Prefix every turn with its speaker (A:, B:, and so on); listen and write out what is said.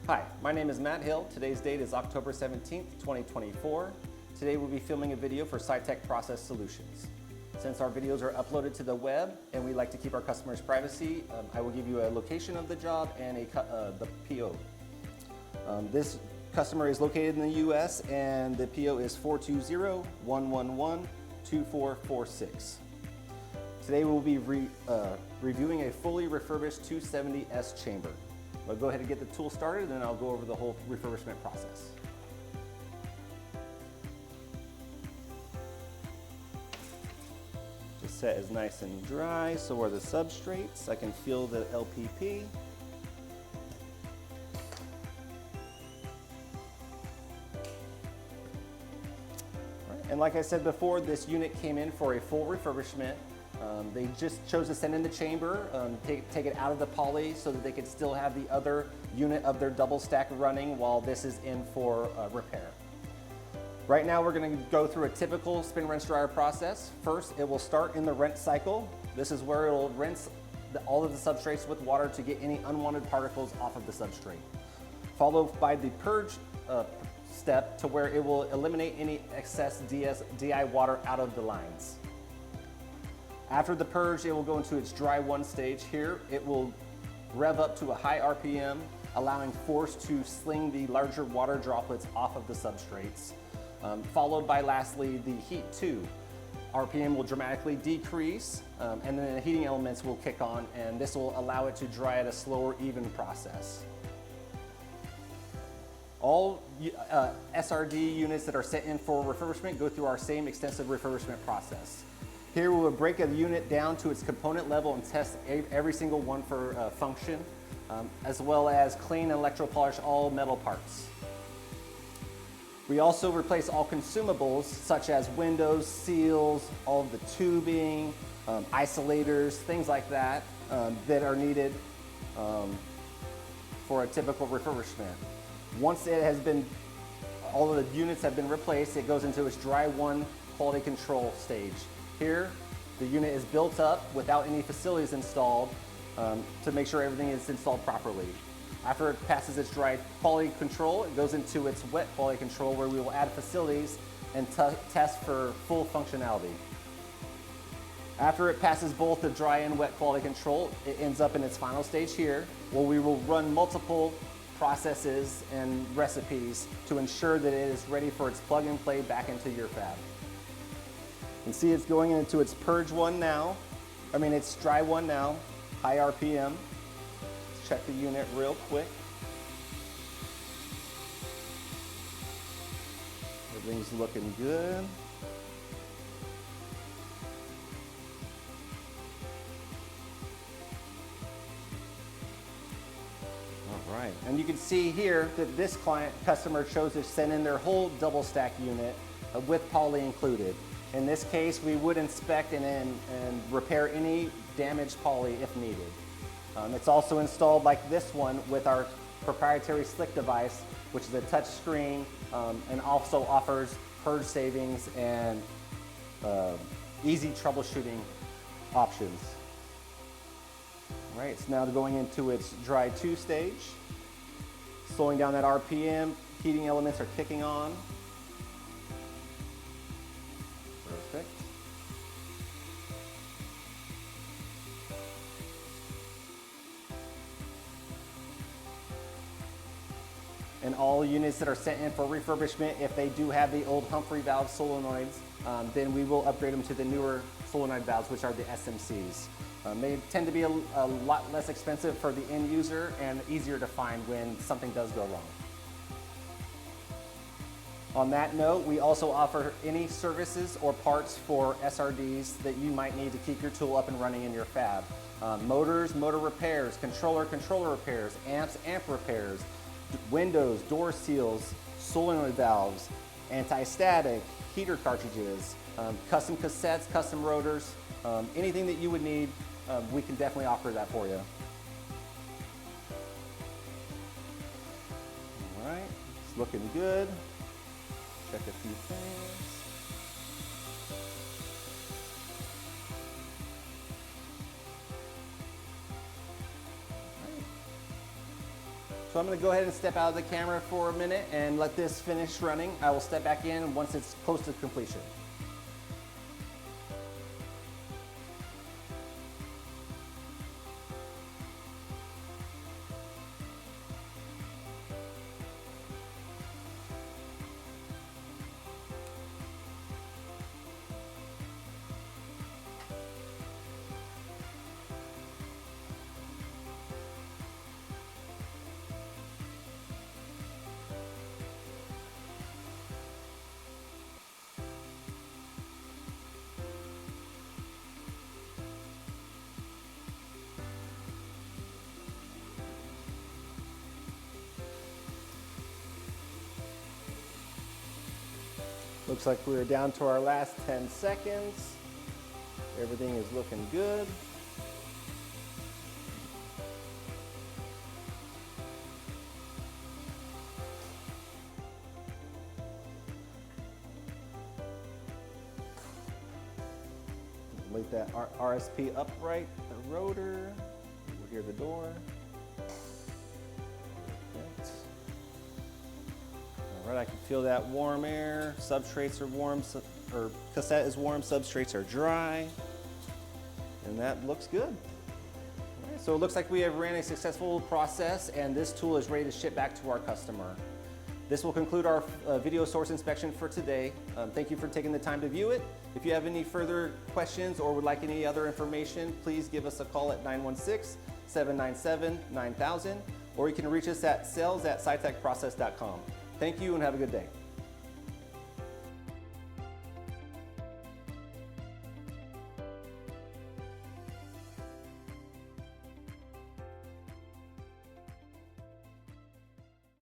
A: Hi, my name is Matt Hill. Today's date is October 17th, 2024. Today we'll be filming a video for Sitek Process Solutions. Since our videos are uploaded to the web and we like to keep our customers' privacy, I will give you a location of the job and the PO. This customer is located in the US and the PO is 420-111-2446. Today we'll be reviewing a fully refurbished 270S chamber. I'll go ahead and get the tool started and then I'll go over the whole refurbishment process. The set is nice and dry, so are the substrates. I can feel the LPP. And like I said before, this unit came in for a full refurbishment. They just chose to send in the chamber, take it out of the poly so that they could still have the other unit of their double stack running while this is in for repair. Right now we're going to go through a typical spin rinse dryer process. First, it will start in the rinse cycle. This is where it will rinse all of the substrates with water to get any unwanted particles off of the substrate. Followed by the purge step to where it will eliminate any excess DI water out of the lines. After the purge, it will go into its dry one stage. Here, it will rev up to a high RPM, allowing force to sling the larger water droplets off of the substrates. Followed by, lastly, the heat 2. RPM will dramatically decrease, and then the heating elements will kick on, and this will allow it to dry at a slower, even process. All SRD units that are sent in for refurbishment go through our same extensive refurbishment process. Here we will break a unit down to its component level and test every single one for function, as well as clean and electropolish all metal parts. We also replace all consumables such as windows, seals, all of the tubing, isolators, things like that that are needed for a typical refurbishment. Once it has been, all of the units have been replaced, it goes into its dry one quality control stage. Here, the unit is built up without any facilities installed to make sure everything is installed properly. After it passes its dry quality control, it goes into its wet quality control where we will add facilities and test for full functionality. After it passes both the dry and wet quality control, it ends up in its final stage here, where we will run multiple processes and recipes to ensure that it is ready for its plug and play back into your fab. You can see it's going into its purge one now. Its dry one now, high RPM. Let's check the unit real quick. Everything's looking good. All right, and you can see here that this customer chose to send in their whole double stack unit with poly included. In this case, we would inspect and repair any damaged poly if needed. It's also installed like this one with our proprietary slick device, which is a touch screen and also offers purge savings and easy troubleshooting options. All right, it's now going into its dry 2 stage. Slowing down that RPM, heating elements are kicking on. Perfect. And all units that are sent in for refurbishment, if they do have the old Humphrey valve solenoids, then we will upgrade them to the newer solenoid valves, which are the SMCs. They tend to be a lot less expensive for the end user and easier to find when something does go wrong. On that note, we also offer any services or parts for SRDs that you might need to keep your tool up and running in your fab. Motors, motor repairs, controller repairs, amp repairs, windows, door seals, solenoid valves, anti-static, heater cartridges, custom cassettes, custom rotors, anything that you would need, we can definitely offer that for you. All right, it's looking good. Check a few things. So I'm going to go ahead and step out of the camera for a minute and let this finish running. I will step back in once it's close to completion. Looks like we're down to our last 10 seconds. Everything is looking good. Lift that RSP upright, the rotor. We'll hear the door. Perfect. All right, I can feel that warm air. Substrates are warm, or cassette is warm, substrates are dry. And that looks good. All right, so it looks like we have ran a successful process and this tool is ready to ship back to our customer. This will conclude our video source inspection for today. Thank you for taking the time to view it. If you have any further questions or would like any other information, please give us a call at 916-797-9000, or you can reach us at sales@sitekprocess.com. Thank you and have a good day.